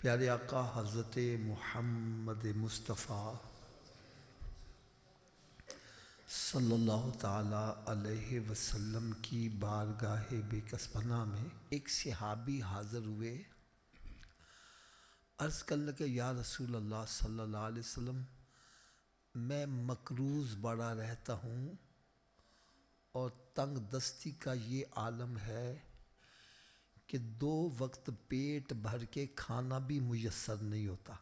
پیارے آقا حضرت محمد مصطفیٰ صلی اللہ تعالیٰ علیہ وسلم کی بارگاہ بے کسبنا میں ایک صحابی حاضر ہوئے، عرض کرنے کہ یا رسول اللہ صلی اللہ علیہ وسلم، میں مقروض بڑا رہتا ہوں اور تنگ دستی کا یہ عالم ہے کہ 2 وقت پیٹ بھر کے کھانا بھی میسر نہیں ہوتا۔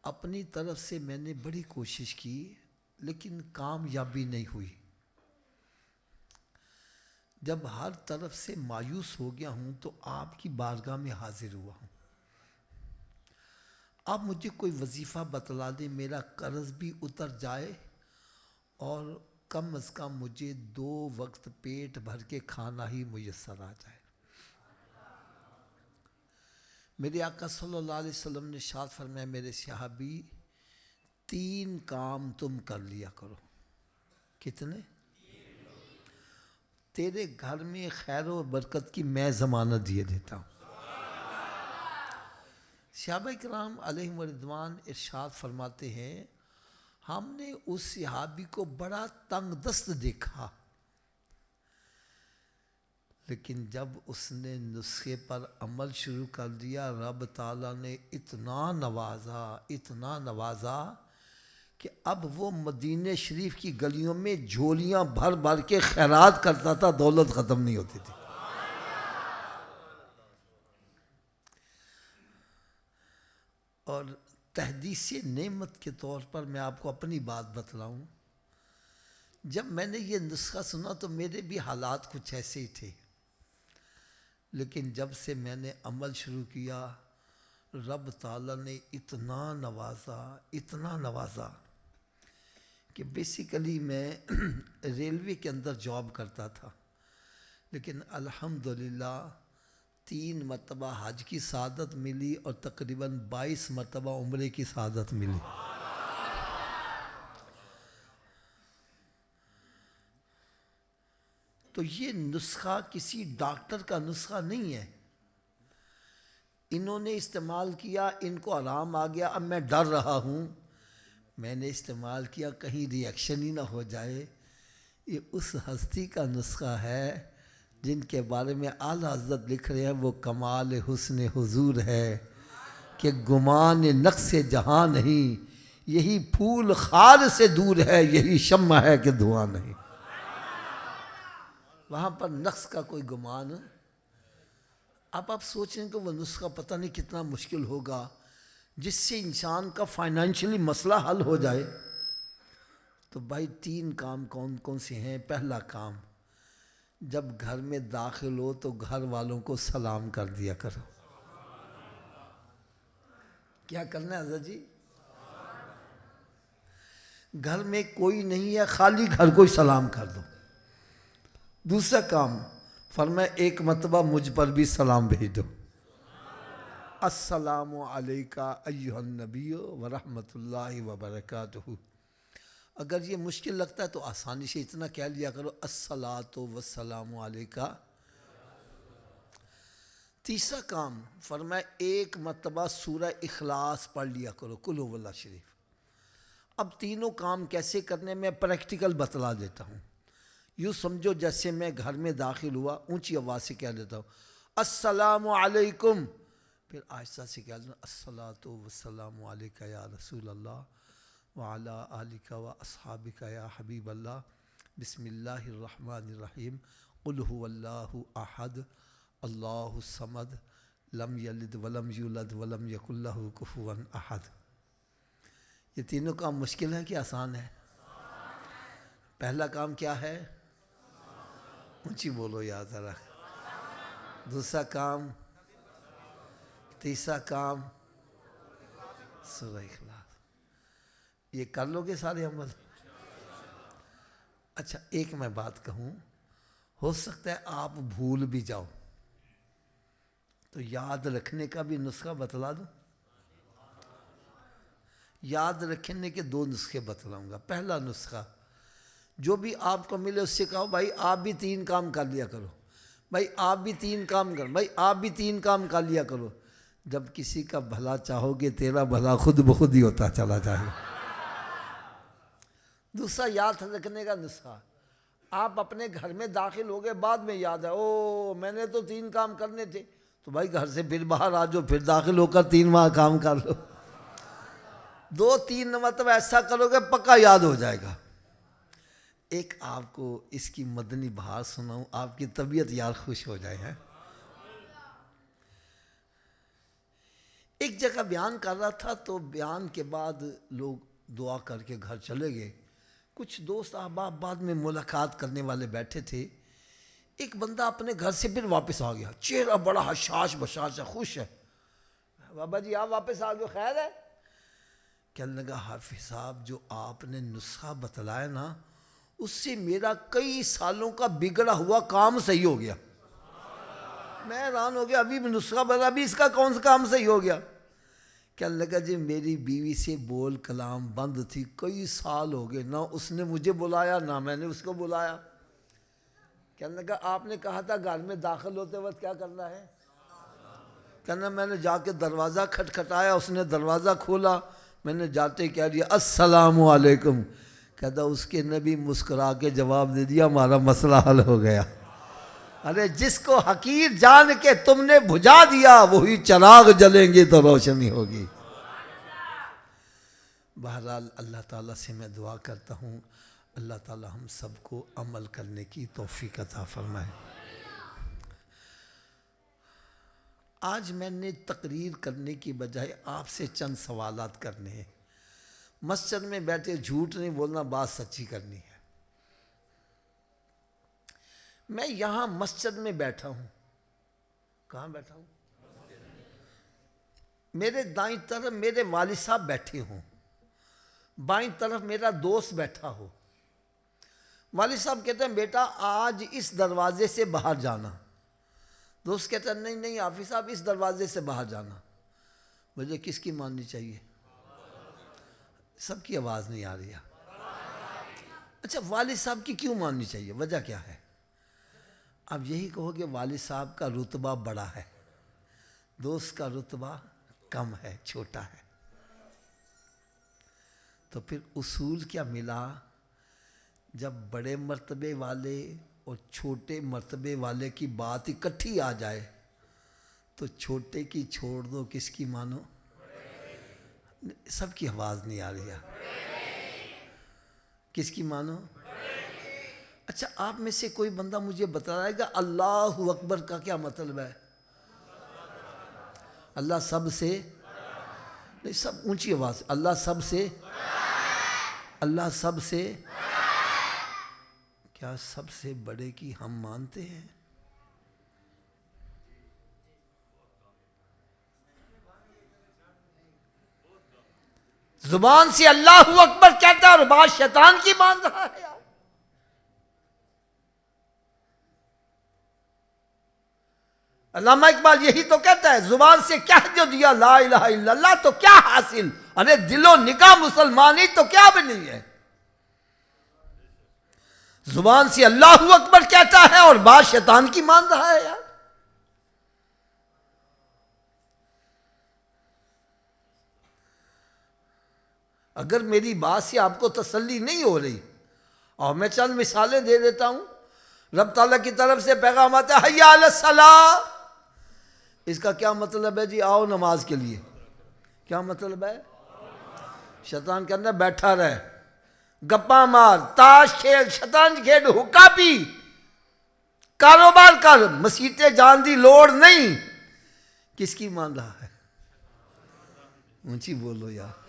اپنی طرف سے میں نے بڑی کوشش کی لیکن کامیابی نہیں ہوئی۔ جب ہر طرف سے مایوس ہو گیا ہوں تو آپ کی بارگاہ میں حاضر ہوا ہوں۔ آپ مجھے کوئی وظیفہ بتلا دیں، میرا قرض بھی اتر جائے اور کم از کم مجھے 2 وقت پیٹ بھر کے کھانا ہی میسر آ جائے۔ میرے آقا صلی اللہ علیہ وسلم نے ارشاد فرمایا، میرے صحابی 3 کام تم کر لیا کرو۔ کتنے؟ تیرے گھر میں خیر و برکت کی میں ضمانت دیے دیتا ہوں۔ صحابہ کرام علیہم رضوان ارشاد فرماتے ہیں، ہم نے اس صحابی کو بڑا تنگ دست دیکھا، لیکن جب اس نے نسخے پر عمل شروع کر دیا، رب تعالیٰ نے اتنا نوازا کہ اب وہ مدینہ شریف کی گلیوں میں جھولیاں بھر بھر کے خیرات کرتا تھا، دولت ختم نہیں ہوتی تھی۔ اور تحدیث نعمت کے طور پر میں آپ کو اپنی بات بتلاؤں، جب میں نے یہ نسخہ سنا تو میرے بھی حالات کچھ ایسے ہی تھے، لیکن جب سے میں نے عمل شروع کیا، رب تعالیٰ نے اتنا نوازا کہ بیسیکلی میں ریلوے کے اندر جاب کرتا تھا، لیکن الحمدللہ 3 مرتبہ حج کی سعادت ملی اور تقریباً 22 مرتبہ عمرے کی سعادت ملی۔ تو یہ نسخہ کسی ڈاکٹر کا نسخہ نہیں ہے، انہوں نے استعمال کیا، ان کو آرام آ گیا، اب میں ڈر رہا ہوں، میں نے استعمال کیا کہیں ری ایکشن ہی نہ ہو جائے۔ یہ اس ہستی کا نسخہ ہے جن کے بارے میں اعلیٰ حضرت لکھ رہے ہیں، وہ کمال حسن حضور ہے کہ گمان نقص جہاں نہیں، یہی پھول خار سے دور ہے، یہی شمع ہے کہ دھواں نہیں۔ وہاں پر نقص کا کوئی گمان۔ اب آپ سوچیں کہ وہ نسخہ پتہ نہیں کتنا مشکل ہوگا جس سے انسان کا فائنینشلی مسئلہ حل ہو جائے۔ تو بھائی 3 کام کون کون سے ہیں؟ پہلا کام، جب گھر میں داخل ہو تو گھر والوں کو سلام کر دیا کرو۔ کیا کرنا ہے حضرت جی؟ گھر میں کوئی نہیں ہے، خالی گھر کو ہی سلام کر دو۔ دوسرا کام فرمایا، 1 مرتبہ مجھ پر بھی سلام بھیج دو، السلام علیکہ ایہا النبی ورحمۃ اللہ وبرکاتہ۔ اگر یہ مشکل لگتا ہے تو آسانی سے اتنا کہہ لیا کرو، الصلاۃ والسلام علیکہ۔ تیسرا کام فرمایا، 1 مرتبہ سورہ اخلاص پڑھ لیا کرو، قل هو اللہ شریف۔ اب تینوں کام کیسے کرنے میں پریکٹیکل بتلا دیتا ہوں۔ یوں سمجھو جیسے میں گھر میں داخل ہوا، اونچی آواز سے کہہ دیتا ہوں، السلام علیکم، پھر آہستہ سے کہہ دیتا ہوں، الصلاۃ والسلام علیکہ یا رسول اللہ وعلی آلکہ و اصحابکہ یا حبیب اللہ، بسم اللہ الرحمن الرحیم، قل هو اللہ احد اللہ الصمد لم یلد ولم یولد ولم یکن لہ کفوا احد۔ یہ تینوں کام مشکل ہے کہ آسان ہے؟ پہلا کام کیا ہے؟ اونچی بولو یا ذرا۔ دوسرا کام، تیسرا کام سورہ اخلاص۔ یہ کر لو گے سارے عمل؟ اچھا ایک میں بات کہوں، ہو سکتا ہے آپ بھول بھی جاؤ تو یاد رکھنے کا بھی نسخہ بتلا دوں۔ یاد رکھنے کے 2 نسخے بتلاؤں گا۔ پہلا نسخہ، جو بھی آپ کو ملے اس سے کہو بھائی آپ بھی 3 کام کر لیا کرو۔ بھائی آپ بھی 3 کام کر، بھائی آپ بھی 3 کام کر لیا کرو. جب کسی کا بھلا چاہو گے تیرا بھلا خود بخود ہی ہوتا چلا جائے گا. دوسرا یاد رکھنے کا نسخہ، آپ اپنے گھر میں داخل ہو گئے، بعد میں یاد ہے او میں نے تو 3 کام کرنے تھے، تو بھائی گھر سے پھر باہر آ جاؤ، پھر داخل ہو کر 3 ماہ کام کر لو. 2-3 مرتبہ ایسا کرو گے پکا یاد ہو جائے گا. ایک آپ کو اس کی مدنی بہار سناؤں، آپ کی طبیعت یار خوش ہو جائے. ہے ایک جگہ بیان کر رہا تھا، تو بیان کے بعد لوگ دعا کر کے گھر چلے گئے. کچھ دوست احباب بعد میں ملاقات کرنے والے بیٹھے تھے. ایک بندہ اپنے گھر سے پھر واپس آ گیا، چہرہ بڑا حشاش بشاش ہے، خوش ہے. بابا جی آپ واپس آ گئے، خیر ہے؟ کہنے لگا حافظ صاحب جو آپ نے نسخہ بتلایا نا، اس سے میرا کئی سالوں کا بگڑا ہوا کام صحیح ہو گیا. میں حیران ہو گیا، ابھی بھی نسخہ بتا، ابھی اس کا کون سا کام صحیح ہو گیا؟ کہنے لگا جی میری بیوی سے بول کلام بند تھی، کئی سال ہو گئے، نہ اس نے مجھے بلایا نہ میں نے اس کو بلایا. کہنے لگا آپ نے کہا تھا گھر میں داخل ہوتے وقت کیا کرنا ہے؟ کہنا میں نے جا کے دروازہ کھٹکھٹایا، اس نے دروازہ کھولا، میں نے جاتے کہہ دیا السلام علیکم. کہتا اس کے نبی مسکرا کے جواب دے دیا ہمارا مسئلہ حل ہو گیا. ارے جس کو حقیر جان کے تم نے بجھا دیا وہی چراغ جلیں گے تو روشنی ہوگی. بہرحال اللہ تعالیٰ سے میں دعا کرتا ہوں اللہ تعالیٰ ہم سب کو عمل کرنے کی توفیق عطا فرمائے. آج میں نے تقریر کرنے کی بجائے آپ سے چند سوالات کرنے ہیں. مسجد میں بیٹھے جھوٹ نہیں بولنا، بات سچی کرنی ہے. میں یہاں مسجد میں بیٹھا ہوں. کہاں بیٹھا ہوں؟ میرے دائیں طرف میرے والد صاحب بیٹھے ہوں، بائیں طرف میرا دوست بیٹھا ہو. والد صاحب کہتے ہیں بیٹا آج اس دروازے سے باہر جانا. دوست کہتا ہے نہیں نہیں حافظ صاحب اس دروازے سے باہر جانا. مجھے کس کی ماننی چاہیے؟ سب کی آواز نہیں آ رہی ہے. اچھا والد صاحب کی کیوں ماننی چاہیے؟ وجہ کیا ہے؟ اب یہی کہو کہ والد صاحب کا رتبہ بڑا ہے، دوست کا رتبہ کم ہے، چھوٹا ہے. تو پھر اصول کیا ملا؟ جب بڑے مرتبے والے اور چھوٹے مرتبے والے کی بات اکٹھی آ جائے تو چھوٹے کی چھوڑ دو، کس کی مانو؟ سب کی آواز نہیں آ رہی ہے. کس کی مانو؟ اچھا آپ میں سے کوئی بندہ مجھے بتائے گا اللہ اکبر کا کیا مطلب ہے؟ اللہ سب سے نہیں، سب اونچی آواز، اللہ سب سے، اللہ سب سے، کیا سب سے بڑے کی ہم مانتے ہیں؟ زبان سے اللہ اکبر کہتا ہے اور بات شیطان کی مان رہا ہے. علامہ اقبال یہی تو کہتا ہے زبان سے کہہ جو دیا لا الہ الا اللہ تو کیا حاصل، ارے دل و نگاہ مسلمانی تو کیا بنی ہے. زبان سے اللہ اکبر کہتا ہے اور بات شیطان کی مان رہا ہے. یار اگر میری بات سے آپ کو تسلی نہیں ہو رہی، اور میں چند مثالیں دے دیتا ہوں. رب تعالیٰ کی طرف سے پیغام آتا ہے حی علی الصلاۃ، اس کا کیا مطلب ہے جی؟ آؤ نماز کے لیے. کیا مطلب ہے؟ شیطان کے اندر بیٹھا رہے، گپا مار، تاش کھیل، شطرنج کھیل، حقہ پی، کاروبار کر، مسیطے جان دی لوڑ نہیں. کس کی مان رہا ہے؟ اونچی بولو یار.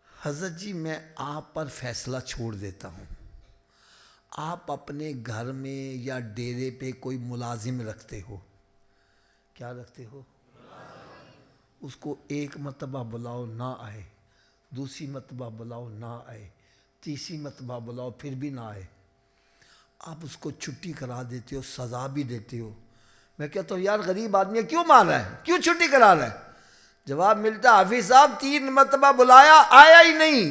حضرت جی میں آپ پر فیصلہ چھوڑ دیتا ہوں. آپ اپنے گھر میں یا ڈیرے پہ کوئی ملازم رکھتے ہو، کیا رکھتے ہو؟ اس کو ایک مرتبہ بلاؤ نہ آئے، دوسری مرتبہ بلاؤ نہ آئے، تیسری مرتبہ بلاؤ پھر بھی نہ آئے، آپ اس کو چھٹی کرا دیتے ہو، سزا بھی دیتے ہو. میں کہتا ہوں یار غریب آدمی ہے، کیوں مار رہا ہے، کیوں چھٹی کرا رہا ہے؟ جواب ملتا حافظ صاحب 3 مرتبہ بلایا آیا ہی نہیں.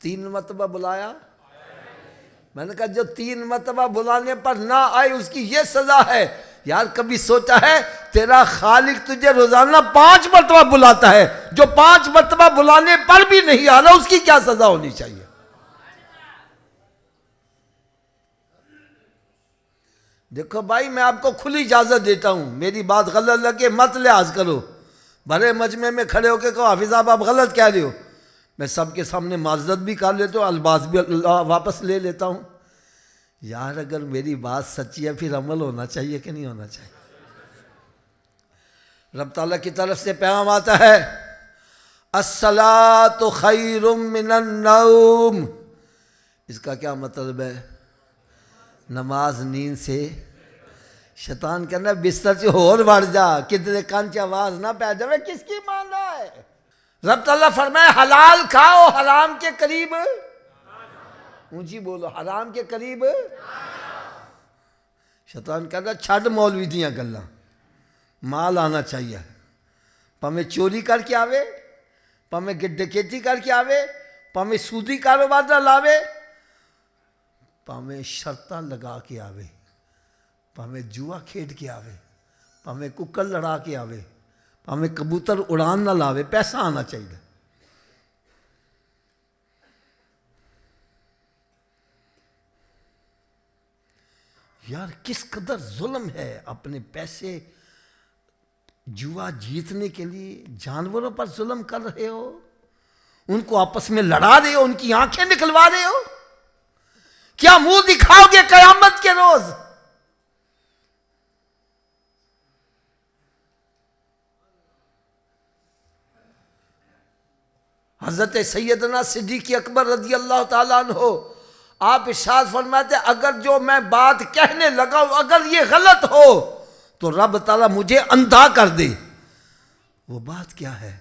3 مرتبہ بلایا. میں نے کہا جو 3 مرتبہ بلانے پر نہ آئے اس کی یہ سزا ہے. یار کبھی سوچا ہے تیرا خالق تجھے روزانہ 5 مرتبہ بلاتا ہے, جو 5 مرتبہ بلانے پر بھی نہیں آ رہا اس کی کیا سزا ہونی چاہیے؟ دیکھو بھائی میں آپ کو کھلی اجازت دیتا ہوں, میری بات غلط لگے مت لحاظ کرو. بڑے مجمع میں کھڑے ہو کے کہو حافظ صاحب آپ غلط کہہ رہے ہو, میں سب کے سامنے معذرت بھی کر لیتا ہوں, الباس بھی واپس لے لیتا ہوں. یار اگر میری بات سچی ہے پھر عمل ہونا چاہیے کہ نہیں ہونا چاہیے؟ رب تعالیٰ کی طرف سے پیغام آتا ہے الصلاۃ خیر من النوم. اس کا کیا مطلب ہے؟ نماز نیند سے. شیطان کہنا بستر سے اور بڑھ جا, کدھر کان چ آواز نہ پہ جائے, کس کی مان رہا ہے؟ رب تعالیٰ فرمائے حلال کھاؤ حرام کے قریب, اونچی بولو, حرام کے قریب. شیطان کہتا چھڈ مولوی دیاں گلاں, مال آنا چاہیے. پامیں چوری کر کے آوے, پامیں ڈکیتی کر کے آوے, پامیں سودی کاروبار نہ لاوے, پامیں شرطاں لگا کے آوے, پامیں جوا کھیڈ کے آوے, پامیں ککڑ لڑا کے آوے, پامیں کبوتر اڑان نہ لاوے, پیسہ آنا چاہیے. یار کس قدر ظلم ہے, اپنے پیسے جوا جیتنے کے لیے جانوروں پر ظلم کر رہے ہو, ان کو آپس میں لڑا رہے ہو, ان کی آنکھیں نکلوا رہے ہو. کیا منہ دکھاؤ گے قیامت کے روز؟ حضرت سیدنا صدیق اکبر رضی اللہ تعالیٰ عنہ آپ ارشاد فرماتے اگر جو میں بات کہنے لگا ہوں اگر یہ غلط ہو تو رب تعالیٰ مجھے اندھا کر دے. وہ بات کیا ہے؟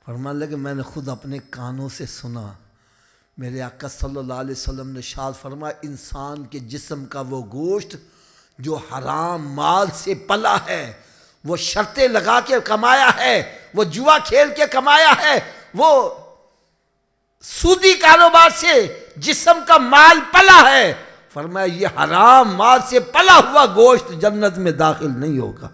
فرمانے لگے میں نے خود اپنے کانوں سے سنا. میرے آقا صلی اللہ علیہ وسلم نے ارشاد فرمایا انسان کے جسم کا وہ گوشت جو حرام مال سے پلا ہے, وہ شرطیں لگا کے کمایا ہے, وہ جوا کھیل کے کمایا ہے, وہ سودی کاروبار سے جسم کا مال پلا ہے, فرمایا یہ حرام مال سے پلا ہوا گوشت جنت میں داخل نہیں ہوگا.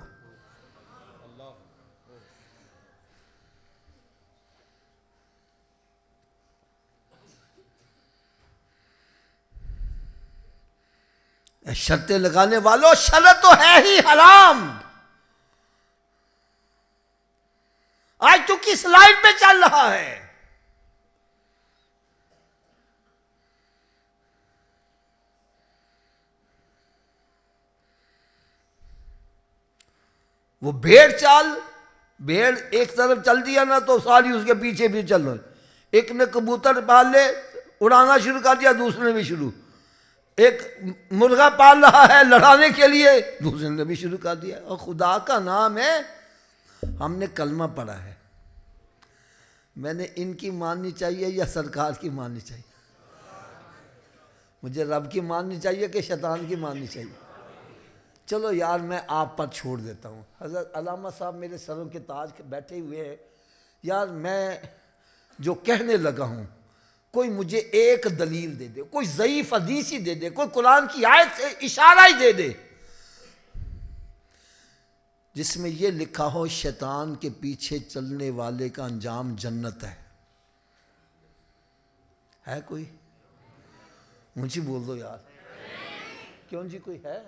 شرطیں لگانے والوں, شرط تو ہے ہی حرام. آج تو کس لائن پہ چل رہا ہے؟ وہ بھیڑ چال, بھیڑ ایک طرف چل دیا نا تو ساری اس کے پیچھے بھی چل رہا. ایک نے کبوتر پال لے اڑانا شروع کر دیا, دوسرے نے بھی شروع. ایک مرغا پال رہا ہے لڑانے کے لیے, دوسرے نے بھی شروع کر دیا. اور خدا کا نام ہے, ہم نے کلمہ پڑھا ہے. میں نے ان کی ماننی چاہیے یا سرکار کی ماننی چاہیے؟ مجھے رب کی ماننی چاہیے کہ شیطان کی ماننی چاہیے؟ چلو یار میں آپ پر چھوڑ دیتا ہوں. حضرت علامہ صاحب میرے سروں کے تاج بیٹھے ہوئے ہیں. یار میں جو کہنے لگا ہوں کوئی مجھے ایک دلیل دے دے, کوئی ضعیف حدیث ہی دے دے, کوئی قرآن کی آیت سے اشارہ ہی دے دے جس میں یہ لکھا ہو شیطان کے پیچھے چلنے والے کا انجام جنت ہے. ہے کوئی؟ مجھے بول دو یار. کیوں جی کوئی ہے؟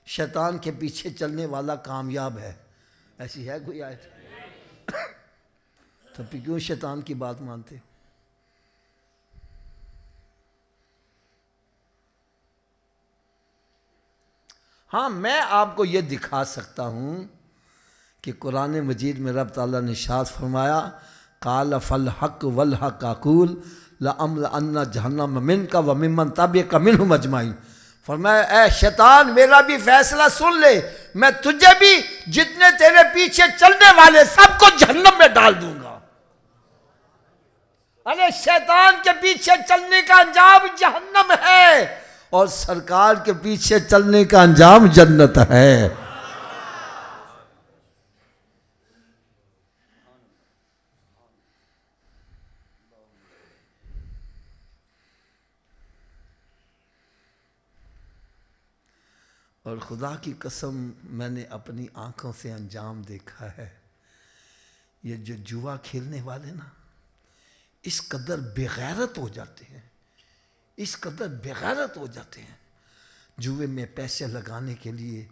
شیطان کے پیچھے چلنے والا کامیاب ہے, ایسی ہے کوئی آیت؟ تو پھر کیوں شیطان کی بات مانتے؟ ہاں میں آپ کو یہ دکھا سکتا ہوں کہ قرآن مجید میں رب تعالیٰ نے ارشاد فرمایا قال فالحق والحق اقول لأملأن جہنم منک وممن تبعک منہم اجمعین. فرمایا اے شیطان میرا بھی فیصلہ سن لے, میں تجھے بھی جتنے تیرے پیچھے چلنے والے سب کو جہنم میں ڈال دوں گا. ارے شیطان کے پیچھے چلنے کا انجام جہنم ہے اور سرکار کے پیچھے چلنے کا انجام جنت ہے. اور خدا کی قسم میں نے اپنی آنکھوں سے انجام دیکھا ہے. یہ جو جوا کھیلنے والے نا اس قدر بےغیرت ہو جاتے ہیں، اس قدر بےغیرت ہو جاتے ہیں جوے میں پیسے لگانے کے لیے.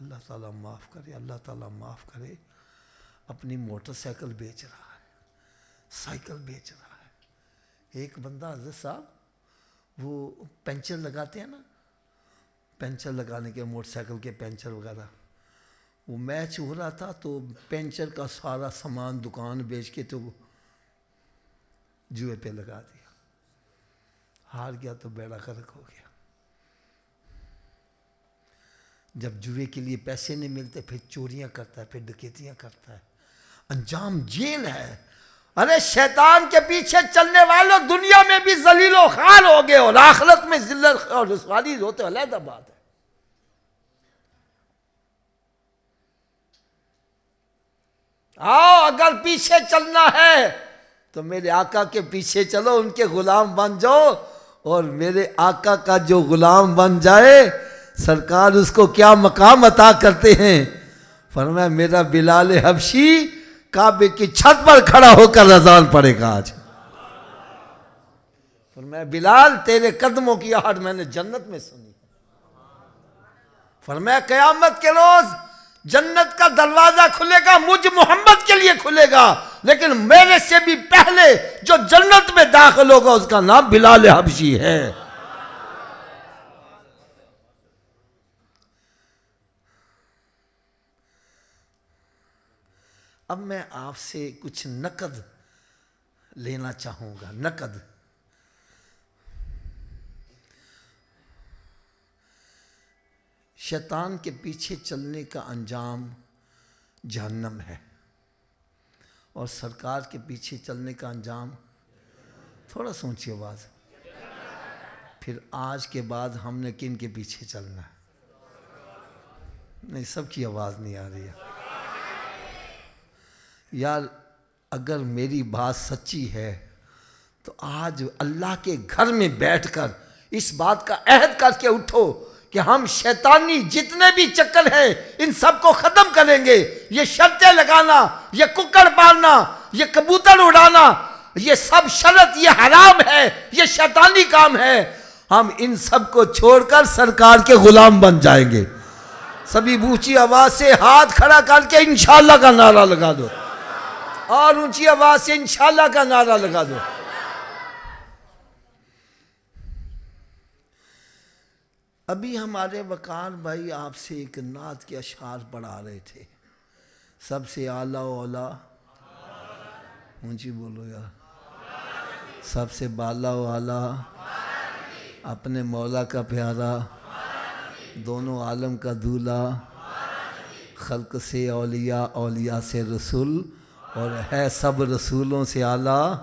اللہ تعالیٰ معاف کرے، اللہ تعالیٰ معاف کرے. اپنی موٹر سائیکل بیچ رہا ہے، سائیکل بیچ رہا ہے. ایک بندہ حضرت صاحب وہ پنچر لگاتے ہیں نا، پنچر لگانے کے موٹر سائیکل کے پنچر وغیرہ، وہ میچ ہو رہا تھا تو پنچر کا سارا سامان دکان بیچ کے تو جوئے پہ لگا دیا. ہار گیا تو بیڑا غرق ہو گیا. جب جوئے کے لیے پیسے نہیں ملتے پھر چوریاں کرتا ہے، پھر ڈکیتیاں کرتا ہے. انجام جیل ہے. ارے شیطان کے پیچھے چلنے والوں دنیا میں بھی ذلیل و خوار ہو گئے اور آخرت میں ذلت اور رسوائی ہوتے علیحدہ بات ہے. آؤ اگر پیچھے چلنا ہے تو میرے آقا کے پیچھے چلو، ان کے غلام بن جاؤ. اور میرے آقا کا جو غلام بن جائے سرکار اس کو کیا مقام عطا کرتے ہیں. فرمایا میرا بلال حبشی کعبے کی چھت پر کھڑا ہو کر اذان پڑھے گا آج. فرمایا بلال تیرے قدموں کی آہٹ میں نے جنت میں سنی. فرمایا قیامت کے روز جنت کا دروازہ کھلے گا، مجھ محمد کے لیے کھلے گا، لیکن میرے سے بھی پہلے جو جنت میں داخل ہوگا اس کا نام بلال حبشی ہے. اب میں آپ سے کچھ نقد لینا چاہوں گا. نقد. شیطان کے پیچھے چلنے کا انجام جہنم ہے اور سرکار کے پیچھے چلنے کا انجام، تھوڑا سوچی آواز. پھر آج کے بعد ہم نے کن کے پیچھے چلنا ہے؟ نہیں، سب کی آواز نہیں آ رہی ہے یار. اگر میری بات سچی ہے تو آج اللہ کے گھر میں بیٹھ کر اس بات کا عہد کر کے اٹھو کہ ہم شیطانی جتنے بھی چکر ہیں ان سب کو ختم کریں گے. یہ شرطیں لگانا، یہ ککڑ پالنا، یہ کبوتر اڑانا، یہ سب شرط، یہ حرام ہے، یہ شیطانی کام ہے. ہم ان سب کو چھوڑ کر سرکار کے غلام بن جائیں گے. سبھی اونچی آواز سے ہاتھ کھڑا کر کے انشاءاللہ کا نعرہ لگا دو، اور اونچی آواز سے انشاءاللہ کا نعرہ لگا دو. ابھی ہمارے وقار بھائی آپ سے ایک نعت کے اشعار پڑھا رہے تھے. سب سے اعلیٰ و اولیٰ، اونچی بولو یار، سب سے بالا و اعلیٰ، اپنے مولا کا پیارا، دونوں عالم کا دولہا، خلق سے اولیاء، اولیاء سے رسول، اور ہے سب رسولوں سے اعلیٰ.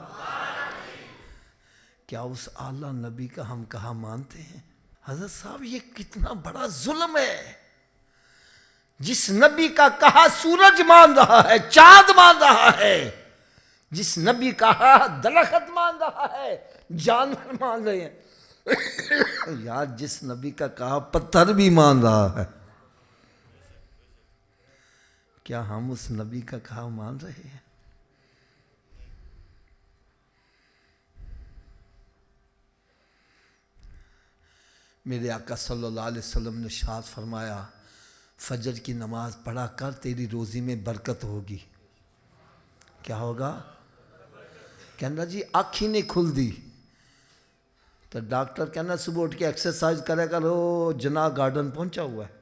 کیا اس اعلیٰ نبی کا ہم کہاں مانتے ہیں؟ حضرت صاحب یہ کتنا بڑا ظلم ہے. جس نبی کا کہا سورج مان رہا ہے، چاند مان رہا ہے، جس نبی کا کہا درخت مان رہا ہے، جانور مان رہے ہیں. یار جس نبی کا کہا پتھر بھی مان رہا ہے، کیا ہم اس نبی کا کہا مان رہے ہیں؟ میرے آقا صلی اللہ علیہ وسلم نے ارشاد فرمایا فجر کی نماز پڑھا کر تیری روزی میں برکت ہوگی. کیا ہوگا؟ کہنا جی آنکھ ہی نہیں کھل دی تو ڈاکٹر کہنا صبح اٹھ کے ایکسرسائز کرے کرو، جناح گارڈن پہنچا ہوا ہے.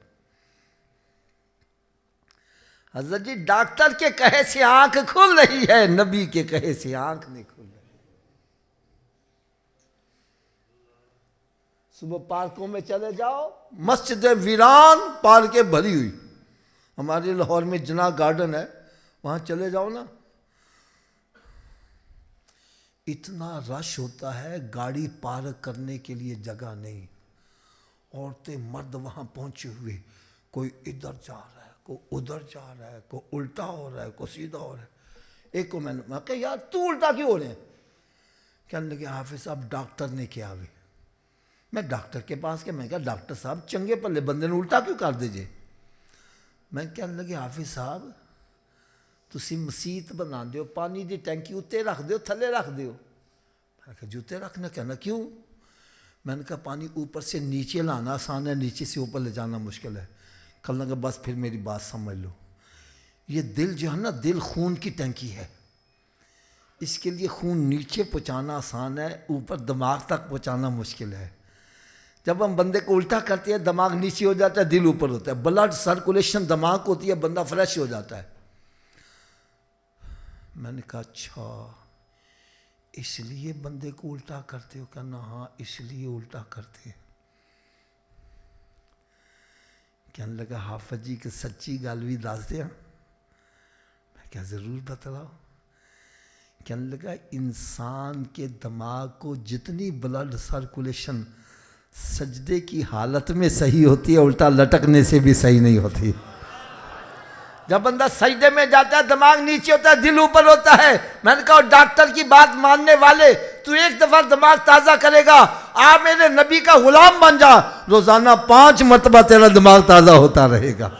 حضرت جی ڈاکٹر کے کہے سے آنکھ کھل رہی ہے، نبی کے کہے سے آنکھ نہیں کھل رہی. صبح پارکوں میں چلے جاؤ، مسجد ویران پارکیں بھری ہوئی. ہمارے لاہور میں جناح گارڈن ہے، وہاں چلے جاؤ نا، اتنا رش ہوتا ہے، گاڑی پارک کرنے کے لیے جگہ نہیں. عورتیں مرد وہاں پہنچے ہوئے، کوئی ادھر جا رہا ہے، کوئی ادھر جا رہا ہے، کوئی الٹا ہو رہا ہے، کوئی سیدھا ہو رہا ہے. ایک کو میں نے کہا یار تو الٹا کیوں ہو رہے ہیں؟ کہنے لگے حافظ صاحب ڈاکٹر نے کیا ہوئے. میں ڈاکٹر کے پاس گیا, میں کہا ڈاکٹر صاحب چنگے پلے بندے نے الٹا کیوں کر دیجیے. میں کہنے لگے حافظ صاحب تسی مسیت بنا دیو, پانی دی ٹینکی اتنے رکھ دیو تھلے رکھ دیو. میں کہا جوتے رکھنا, کہنا کیوں؟ میں نے کہا پانی اوپر سے نیچے لانا آسان ہے, نیچے سے اوپر لے جانا مشکل ہے. کہنے لگا بس پھر میری بات سمجھ لو, یہ دل جو ہے نا, دل خون کی ٹینکی ہے, اس کے لیے خون نیچے پہنچانا آسان ہے, اوپر دماغ تک پہنچانا مشکل ہے. جب ہم بندے کو الٹا کرتے ہیں دماغ نیچے ہو جاتا ہے, دل اوپر ہوتا ہے, بلڈ سرکولیشن دماغ کو ہوتی ہے, بندہ فریش ہو جاتا ہے. میں نے کہا اچھا اس لیے بندے کو الٹا کرتے ہو؟ کہنا ہاں اس لیے الٹا کرتے ہیں. کہنے لگا حافظ جی کہ سچی گل بھی دس دیا. میں کہا ضرور بتلاؤ. کہنے لگا انسان کے دماغ کو جتنی بلڈ سرکولیشن سجدے کی حالت میں صحیح ہوتی ہے, الٹا لٹکنے سے بھی صحیح نہیں ہوتی. جب بندہ سجدے میں جاتا ہے دماغ نیچے ہوتا ہے, دل اوپر ہوتا ہے. میں نے کہا ڈاکٹر کی بات ماننے والے, تو ایک دفعہ دماغ تازہ کرے گا, آپ میرے نبی کا غلام بن جا, روزانہ 5 مرتبہ تیرا دماغ تازہ ہوتا رہے گا.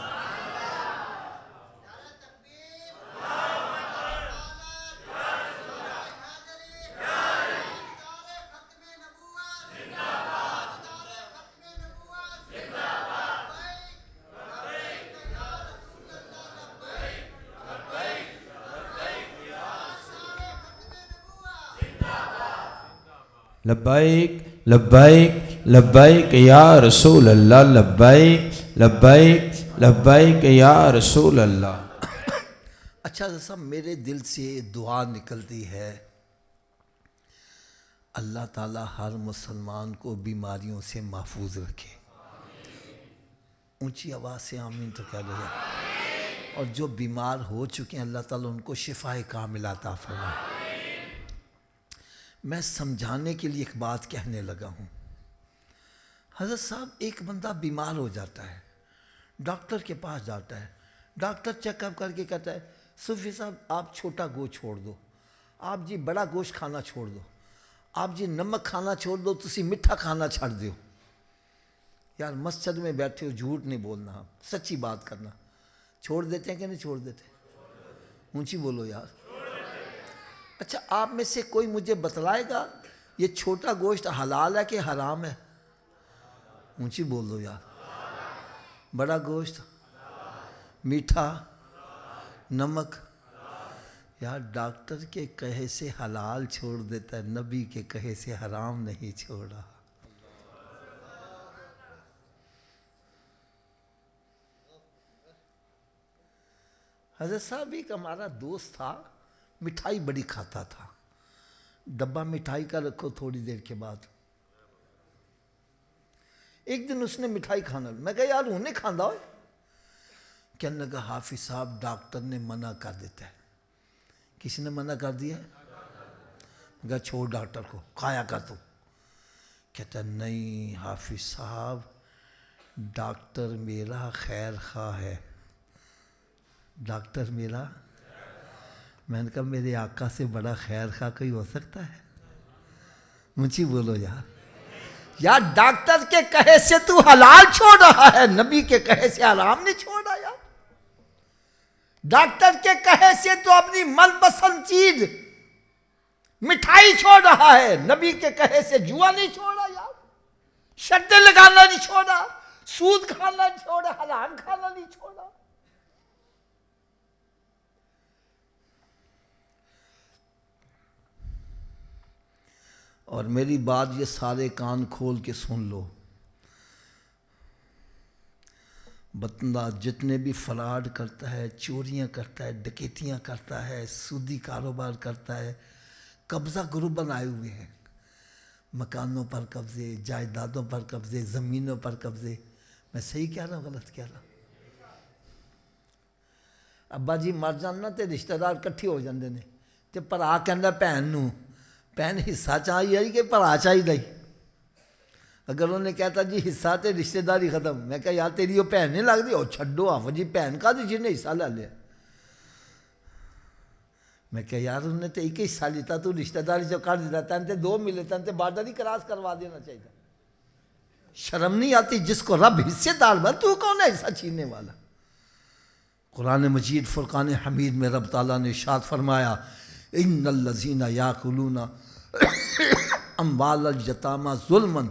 لبیک لبیک لبیک یا رسول اللہ, لبیک لبیک لبیک یا رسول اللہ. اچھا صاحب میرے دل سے دعا نکلتی ہے, اللہ تعالیٰ ہر مسلمان کو بیماریوں سے محفوظ رکھے. اونچی آواز سے آمین تو کہہ لو. اور جو بیمار ہو چکے ہیں اللہ تعالیٰ ان کو شفا کاملہ عطا فرمائے. میں سمجھانے کے لیے ایک بات کہنے لگا ہوں. حضرت صاحب ایک بندہ بیمار ہو جاتا ہے, ڈاکٹر کے پاس جاتا ہے, ڈاکٹر چیک اپ کر کے کہتا ہے صوفی صاحب آپ چھوٹا گوشت چھوڑ دو, آپ جی بڑا گوشت کھانا چھوڑ دو, آپ جی نمک کھانا چھوڑ دو, تسی میٹھا کھانا چھڑ دیو. یار مسجد میں بیٹھے ہو, جھوٹ نہیں بولنا, سچی بات کرنا. چھوڑ دیتے ہیں کہ نہیں چھوڑ دیتے؟ اونچی بولو یار. اچھا آپ میں سے کوئی مجھے بتلائے گا یہ چھوٹا گوشت حلال ہے کہ حرام ہے؟ اونچی بول دو یار. بڑا گوشت, میٹھا, نمک. یار ڈاکٹر کے کہے سے حلال چھوڑ دیتا ہے, نبی کے کہے سے حرام نہیں چھوڑا. حضرت صاحب ایک ہمارا دوست تھا, مٹھائی بڑی کھاتا تھا, ڈبہ مٹھائی کا رکھو تھوڑی دیر کے بعد. ایک دن اس نے مٹھائی کھانا, میں کہا یار انہیں کھاندہ ہو. کہنے لگا حافظ صاحب ڈاکٹر نے منع کر دیتا ہے. کسی نے منع کر دیا ہے؟ میں کہا چھوڑ ڈاکٹر کو, کھایا کر تو. کہتا نہیں حافظ صاحب ڈاکٹر میرا خیر خواہ ہے. ڈاکٹر میرا, میں نے کہا میرے آقا سے بڑا خیر خواہ کوئی ہو سکتا ہے؟ مجھے بولو یار. یار ڈاکٹر کے کہے سے تو حلال چھوڑ رہا ہے, نبی کے کہے سے حرام نہیں چھوڑ رہا. یار ڈاکٹر کے کہے سے تو اپنی من پسند چیز مٹھائی چھوڑ رہا ہے, نبی کے کہے سے جوا نہیں چھوڑا. یار شرطیں لگانا نہیں چھوڑا, سود کھانا نہیں چھوڑا, حرام کھانا نہیں چھوڑا. اور میری بات یہ سارے کان کھول کے سن لو, بندہ جتنے بھی فراڈ کرتا ہے, چوریاں کرتا ہے, ڈکیتیاں کرتا ہے, سودی کاروبار کرتا ہے, قبضہ گروپ بنائے ہوئے ہیں, مکانوں پر قبضے, جائیدادوں پر قبضے, زمینوں پر قبضے. میں صحیح کہہ رہا ہوں غلط کہہ رہا ہوں؟ ابا جی مر جان نا تے رشتہ دار کٹھے ہو جاندے نے, تے بھرا کہندا بھین نو بھین حصہ چاہیے کہ بھرا چاہیے. اگر انہوں نے کہتا جی حصہ تے رشتہ داری ختم, میں کہا یار تیری وہ بھین نہیں لگ دی, او چھڈو آف جی بھین کا دی جن نے حصہ لے لیا. میں کہا یار انہوں نے تو ایک حصہ لیتا, تو رشتہ داری جو کر دیتا, تین تے 2 ملے, تین تے بارڈر ہی کراس کروا دینا چاہیے. شرم نہیں آتی جس کو رب حصے دار بنا، تو کون ہے ایسا چھیننے والا؟ قرآن مجید فرقان حمید میں رب تعالیٰ نے ارشاد فرمایا ان الذین یاکلون اموال الیتامی ظلما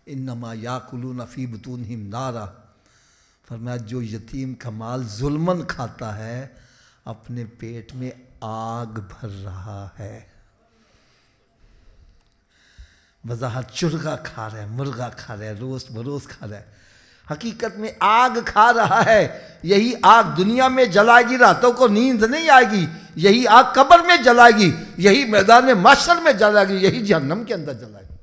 انما یاکلون فی بطونہم نارا، فرمایا جو یتیم کا مال ظلمن کھاتا ہے اپنے پیٹ میں آگ بھر رہا ہے۔ وضاحت، چرگا کھا رہا ہے، مرغا کھا رہا ہے، روز بروز کھا رہا ہے، حقیقت میں آگ کھا رہا ہے۔ یہی آگ دنیا میں جلائے گی، راتوں کو نیند نہیں آئے گی، یہی آگ قبر میں جلائے گی، یہی میدان محشر میں جلائے گی، یہی جہنم کے اندر جلائے گی۔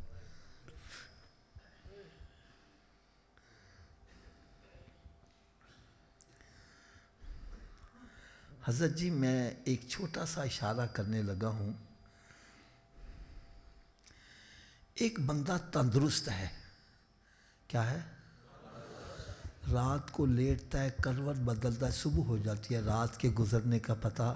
حضرت جی میں ایک چھوٹا سا اشارہ کرنے لگا ہوں۔ ایک بندہ تندرست ہے، کیا ہے؟ رات کو لیٹتا ہے، کروٹ بدلتا ہے، صبح ہو جاتی ہے، رات کے گزرنے کا پتہ،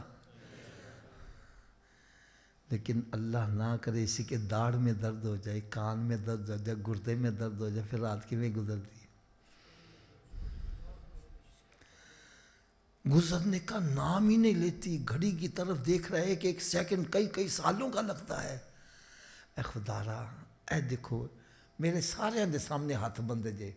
لیکن اللہ نہ کرے اسی کے داڑھ میں درد ہو جائے، کان میں درد ہو جائے، گردے میں درد ہو جائے، پھر رات کی میں گزرتی ہے۔ گزرنے کا نام ہی نہیں لیتی، گھڑی کی طرف دیکھ رہے کہ ایک سیکنڈ کئی سالوں کا لگتا ہے۔ اے خدا را، اے دیکھو میرے سارے دے سامنے ہاتھ بندے جے،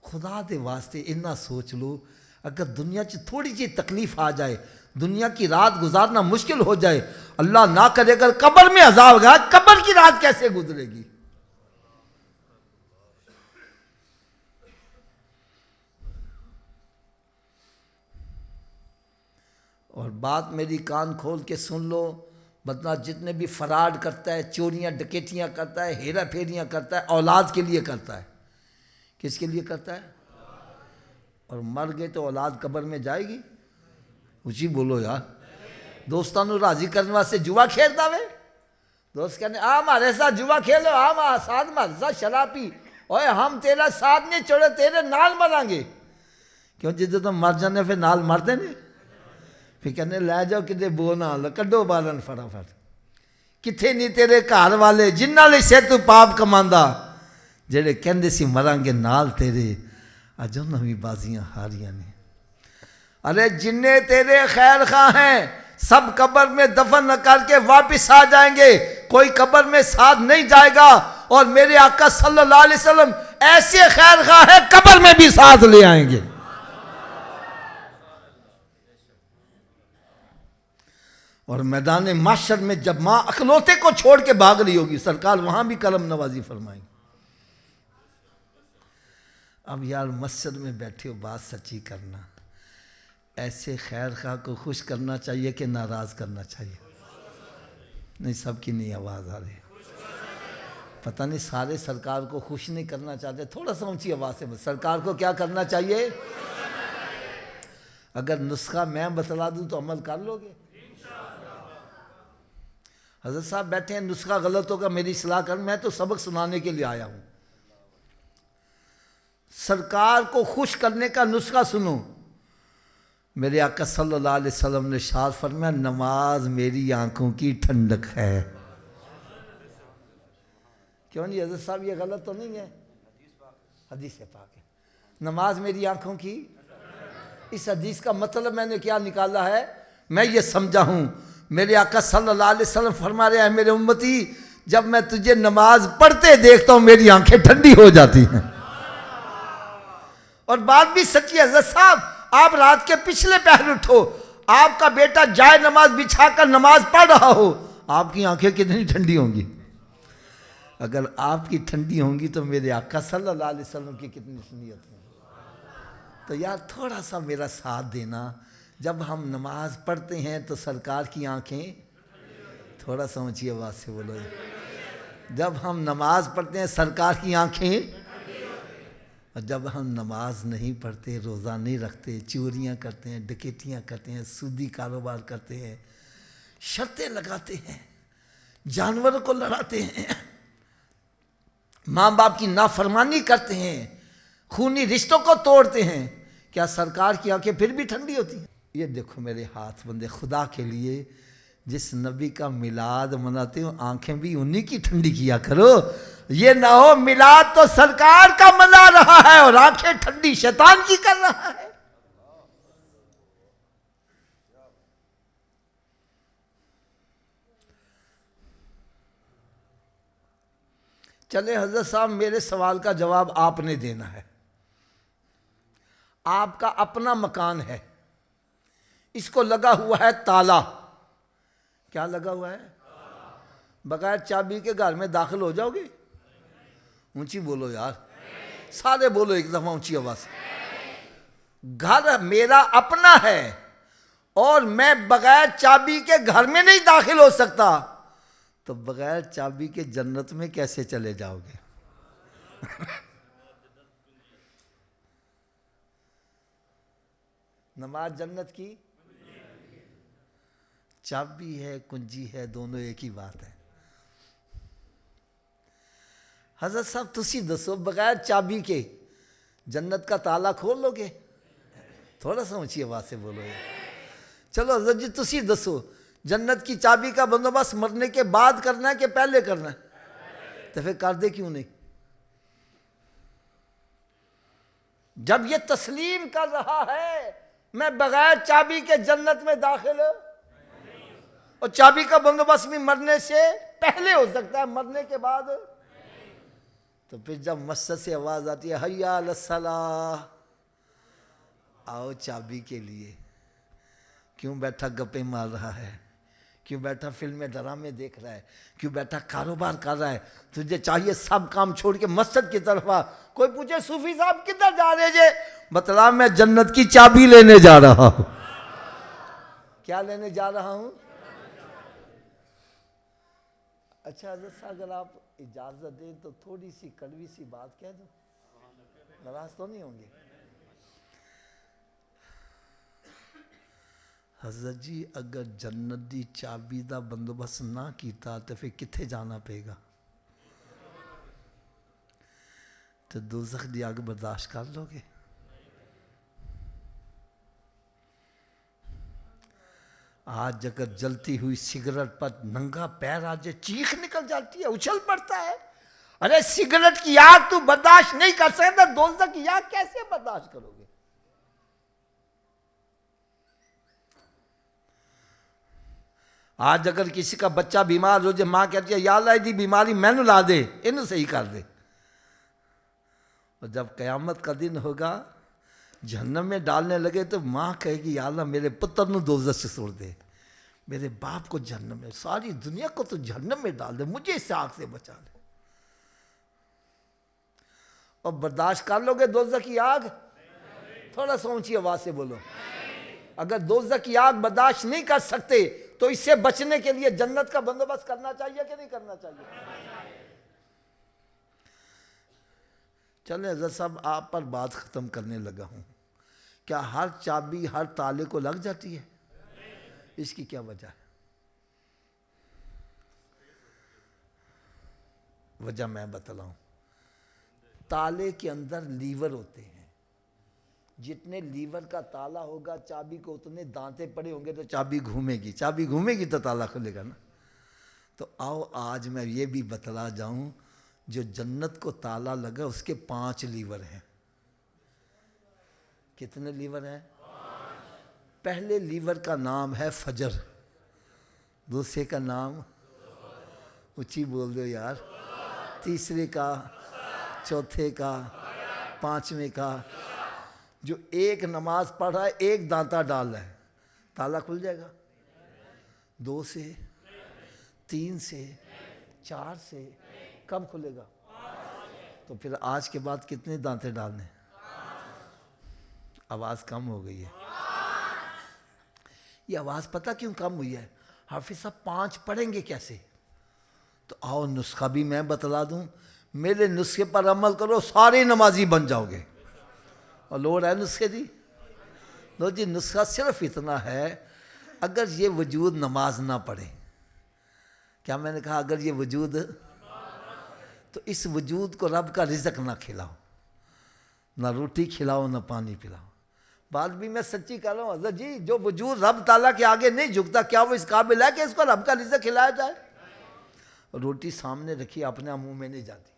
خدا دے واسطے اتنا سوچ لو، اگر دنیا چ تھوڑی جی تکلیف آ جائے، دنیا کی رات گزارنا مشکل ہو جائے، اللہ نہ کرے اگر قبر میں عذاب گا، قبر کی رات کیسے گزرے گی؟ اور بات میری کان کھول کے سن لو، بندہ جتنے بھی فراڈ کرتا ہے، چوریاں ڈکیتیاں کرتا ہے، ہیرا پھیریاں کرتا ہے، اولاد کے لیے کرتا ہے۔ کس کے لیے کرتا ہے؟ اور مر گئے تو اولاد قبر میں جائے گی؟ اچھی بولو یار۔ دوستانوں راضی کرنے واسطے جوا کھیلتا وے، دوست کہنے آ ہمارے ساتھ جوا کھیلو، آ ساتھ ہمارے ساتھ شراب پی، اوے ہم تیرا ساتھ نہیں چھوڑے، تیرے نال مریں گے۔ کیوں جدو تم مر جانے پھر نال مرتے نہیں؟ پھر کہنے لے جاؤ کدے بو نہ لو، کڈو بالن فٹافٹ، کتھے نہیں تیرے گھر والے جنہاں لئی سے تو پاپ کماندا، جڑے کہندے سی مران گے نال تیرے، اج انہاں وی بازیاں ہاریاں نے۔ ارے جننے تیرے خیر خواہ ہیں سب قبر میں دفن نہ کر کے واپس آ جائیں گے، کوئی قبر میں ساتھ نہیں جائے گا، اور میرے آقا صلی اللہ علیہ وسلم ایسے خیر خواہ ہیں قبر میں بھی ساتھ لے آئیں گے۔ اور میدان محشر میں جب ماں اکلوتے کو چھوڑ کے بھاگ رہی ہوگی، سرکار وہاں بھی کرم نوازی فرمائیں گے۔ اب یار مسجد میں بیٹھے ہو، بات سچی کرنا، ایسے خیر خواہ کو خوش کرنا چاہیے کہ ناراض کرنا چاہیے؟ نہیں، سب کی نہیں آواز آ رہی، پتہ نہیں سارے سرکار کو خوش نہیں کرنا چاہتے، تھوڑا سا اونچی آواز سے سرکار کو کیا کرنا چاہیے؟ اگر نسخہ میں بتلا دوں تو عمل کر لو گے؟ حضرت صاحب بیٹھے ہیں، نسخہ غلط ہوگا میری اصلاح کر، میں تو سبق سنانے کے لیے آیا ہوں۔ سرکار کو خوش کرنے کا نسخہ سنو، میرے آقا صلی اللہ علیہ وسلم نے ارشاد فرمایا نماز میری آنکھوں کی ٹھنڈک ہے۔ کیوں نہیں حضرت صاحب، یہ غلط تو نہیں ہے؟ حدیث پاک ہے، نماز میری آنکھوں کی۔ اس حدیث کا مطلب میں نے کیا نکالا ہے؟ میں یہ سمجھا ہوں، میرے آقا صلی اللہ علیہ وسلم فرما رہے ہیں میرے امتی، جب میں تجھے نماز پڑھتے دیکھتا ہوں میری آنکھیں ٹھنڈی ہو جاتی ہیں۔ اور بات بھی سچی ہے حضرت صاحب، آپ رات کے پچھلے پہر اٹھو، آپ کا بیٹا جائے نماز بچھا کر نماز پڑھ رہا ہو، آپ کی آنکھیں کتنی ٹھنڈی ہوں گی؟ اگر آپ کی ٹھنڈی ہوں گی تو میرے آقا صلی اللہ علیہ وسلم کی کتنی سنیت ہوں گی؟ تو یار تھوڑا سا میرا ساتھ دینا، جب ہم نماز پڑھتے ہیں تو سرکار کی آنکھیں، تھوڑا سا اونچی آواز سے بولو، جب ہم نماز پڑھتے ہیں سرکار کی آنکھیں، اور جب ہم نماز نہیں پڑھتے، روزہ نہیں رکھتے، چوریاں کرتے ہیں، ڈکیتیاں کرتے ہیں، سودی کاروبار کرتے ہیں، شرطیں لگاتے ہیں، جانوروں کو لڑاتے ہیں، ماں باپ کی نافرمانی کرتے ہیں، خونی رشتوں کو توڑتے ہیں، کیا سرکار کی آنکھیں پھر بھی ٹھنڈی ہوتی ہیں؟ یہ دیکھو میرے ہاتھ بندے، خدا کے لیے جس نبی کا میلاد مناتے ہو آنکھیں بھی انہی کی ٹھنڈی کیا کرو۔ یہ نہ ہو میلاد تو سرکار کا منا رہا ہے اور آنکھیں ٹھنڈی شیطان کی کر رہا ہے. چلے حضرت صاحب میرے سوال کا جواب آپ نے دینا ہے. آپ کا اپنا مکان ہے, اس کو لگا ہوا ہے تالا. کیا لگا ہوا ہے؟ بغیر چابی کے گھر میں داخل ہو جاؤ گے؟ اونچی بولو یار, سارے بولو ایک دفعہ اونچی آواز. گھر میرا اپنا ہے اور میں بغیر چابی کے گھر میں نہیں داخل ہو سکتا, تو بغیر چابی کے جنت میں کیسے چلے جاؤ گے؟ نماز جنت کی چابی ہے, کنجی ہے, دونوں ایک ہی بات ہے. حضرت صاحب تسی دسو بغیر چابی کے جنت کا تالا کھول لو گے؟ تھوڑا سا اونچی آواز سے بولو گے. چلو حضرت جی تسی دسو جنت کی چابی کا بندوبست مرنے کے بعد کرنا ہے کہ پہلے کرنا ہے؟ تو پھر کر دے کیوں نہیں؟ جب یہ تسلیم کر رہا ہے میں بغیر چابی کے جنت میں داخل ہوں, اور چابی کا بندوبست بھی مرنے سے پہلے ہو سکتا ہے, مرنے کے بعد. تو پھر جب مسجد سے آواز آتی ہے حی علی الصلاۃ, آؤ چابی کے لیے, کیوں بیٹھا گپیں مار رہا ہے, کیوں بیٹھا فلمیں ڈرامے دیکھ رہا ہے, کیوں بیٹھا کاروبار کر رہا ہے؟ تجھے چاہیے سب کام چھوڑ کے مسجد کی طرف آ. کوئی پوچھے صوفی صاحب کدھر جا رہے جے؟ بتلا میں جنت کی چابی لینے جا رہا ہوں. کیا لینے جا رہا ہوں؟ اچھا حضرت صاحب اگر آپ اجازت دیں تو تھوڑی سی کڑوی سی بات کہہ دوں, ناراض تو نہیں ہوں گے؟ حضرت جی اگر جنت دی چابی دا بندوبست نہ کیتا تو پھر کتھے جانا پے گا؟ تو دوزخ دی آگ برداشت کر لو گے؟ آج اگر جلتی ہوئی سگریٹ پر ننگا پیر آ جائے چیخ نکل جاتی ہے, اچھل پڑتا ہے. ارے سگریٹ کی آگ تو برداشت نہیں کر سکتا, دوزخ کی آگ کیسے برداشت کرو گے؟ آج اگر کسی کا بچہ بیمار ہو جائے, ماں کہتی ہے یا اللہ دی بیماری میں نو لا دے, انہوں صحیح کر دے. اور جب قیامت کا دن ہوگا جہنم میں ڈالنے لگے تو ماں کہے گی یا اللہ میرے پتر نو دوزخ سے چھوڑ دے, میرے باپ کو جہنم میں, ساری دنیا کو تو جہنم میں ڈال دے, مجھے اس آگ سے بچا لے. اور برداشت کر لو گے دوزخ کی آگ؟ تھوڑا سا اونچی آواز سے بولو. اگر دوزخ کی آگ برداشت نہیں کر سکتے تو اس سے بچنے کے لیے جنت کا بندوبست کرنا چاہیے کہ نہیں کرنا چاہیے؟ چلیں حضرت صاحب آپ پر بات ختم کرنے لگا ہوں. کیا ہر چابی ہر تالے کو لگ جاتی ہے؟ اس کی کیا وجہ ہے؟ وجہ میں بتلاؤں. تالے کے اندر لیور ہوتے ہیں, جتنے لیور کا تالا ہوگا چابی کو اتنے دانتے پڑے ہوں گے تو چابی گھومے گی, چابی گھومے گی تو تالا کھلے گا نا. تو آؤ آج میں یہ بھی بتلا جاؤں, جو جنت کو تالا لگا اس کے 5 لیور ہیں. کتنے لیور ہیں؟ پہلے لیور کا نام ہے فجر, دوسرے کا نام اونچی بول دو یار, تیسرے کا, چوتھے کا, 5ویں کا. جو ایک نماز پڑھ رہا ہے ایک دانتا ڈال رہا ہے, تالا کھل جائے گا؟ 2 سے, 3 سے, 4 سے, کب کھلے گا؟ تو پھر آج کے بعد کتنے دانتے ڈالنے؟ آواز کم ہو گئی ہے. یہ آواز پتہ کیوں کم ہوئی ہے؟ حافظ صاحب 5 پڑھیں گے کیسے؟ تو آؤ نسخہ بھی میں بتلا دوں, میرے نسخے پر عمل کرو سارے نمازی بن جاؤ گے. اور لوڑ ہے نسخے دی؟ لو جی نسخہ صرف اتنا ہے, اگر یہ وجود نماز نہ پڑھے, کیا میں نے کہا اگر یہ وجود, تو اس وجود کو رب کا رزق نہ کھلاؤ, نہ روٹی کھلاؤ نہ پانی پلاؤ. بات بھی میں سچی کر رہا ہوں حضرت جی, جو وجود رب تعالیٰ کے آگے نہیں جھکتا کیا وہ اس قابل ہے کہ اس کو رب کا رزق کھلایا جائے؟ روٹی سامنے رکھی اپنے منہ میں نہیں جاتی,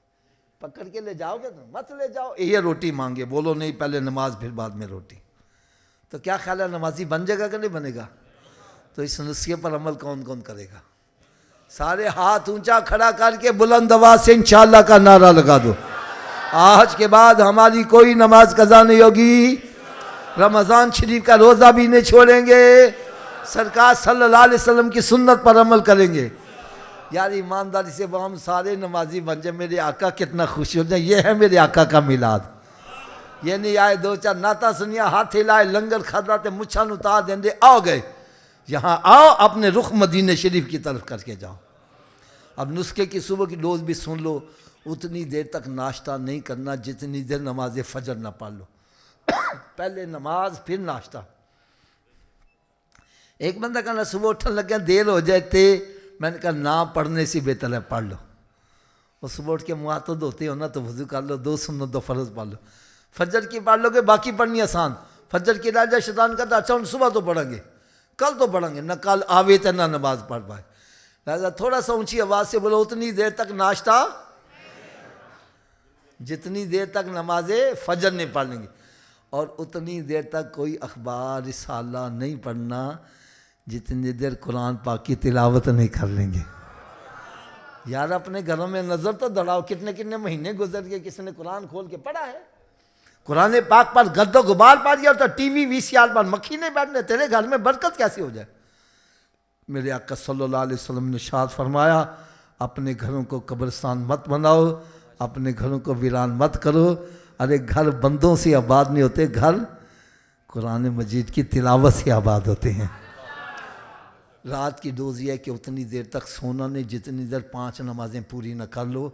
پکڑ کے لے جاؤ گے تو مت لے جاؤ، یہ روٹی مانگے، بولو نہیں پہلے نماز پھر بعد میں روٹی. تو کیا خیال ہے نمازی بن جائے گا کہ نہیں بنے گا؟ تو اس نسخے پر عمل کون کون کرے گا؟ سارے ہاتھ اونچا کھڑا کر کے بلند آواز سے انشاءاللہ کا نعرہ لگا دو. آج کے بعد ہماری کوئی نماز قضا نہیں ہوگی، رمضان شریف کا روزہ بھی نہیں چھوڑیں گے، سرکار صلی اللہ علیہ وسلم کی سنت پر عمل کریں گے. یار ایمانداری سے وہ ہم سارے نمازی بن جائیں، میرے آقا کتنا خوشی ہو جائے. یہ ہے میرے آقا کا میلاد. یہ نہیں آئے دو چار ناتا سنیا، ہاتھ ہلائے، لنگر کھادا تے مچھان اتار دیں دے، آؤ گئے. یہاں آؤ، اپنے رخ مدینہ شریف کی طرف کر کے جاؤ. اب نسخے کی صبح کی ڈوز بھی سن لو. اتنی دیر تک ناشتہ نہیں کرنا جتنی دیر نماز فجر نہ پڑھ لو. پہلے نماز پھر ناشتہ. ایک بندہ کہنا صبح اٹھن لگا دیر ہو جاتے، میں نے کہا نہ پڑھنے سے بہتر ہے پڑھ لو. اور صبح اٹھ کے منہ ہاتھ دھوتے ہو نا تو وضو کر لو، 2 سنت 2 فرض پڑھ لو. فجر کی پڑھ لو گے، باقی پڑھنی آسان. فجر کی راجہ شیطان کہتا اچھا ہم صبح تو پڑھیں گے، کل تو پڑھیں گے، نہ کل آوے تو نہ نماز پڑھ پائے. لہٰذا تھوڑا سا اونچی آواز سے بولو اتنی دیر تک ناشتہ جتنی دیر تک نماز فجر نہیں پڑھ لیں گے، اور اتنی دیر تک کوئی اخبار رسالہ نہیں پڑھنا جتنی دیر قرآن پاک کی تلاوت نہیں کر لیں گے. یار اپنے گھروں میں نظر تو دوڑاؤ، کتنے مہینے گزر گئے کسی نے قرآن کھول کے پڑھا ہے؟ قرآن پاک پر گرد و غبار پڑ گیا تو ٹی وی وی سی آر پر مکھی نہیں بیٹھنے، تیرے گھر میں برکت کیسے ہو جائے؟ میرے آقا صلی اللہ علیہ وسلم نے ارشاد فرمایا اپنے گھروں کو قبرستان مت بناؤ، اپنے گھروں کو ویران مت کرو. ارے گھر بندوں سے آباد نہیں ہوتے، گھر قرآن مجید کی تلاوت سے آباد ہوتے ہیں. رات کی ڈوز یہ ہے کہ اتنی دیر تک سونا نہیں جتنی دیر 5 نمازیں پوری نہ کر لو.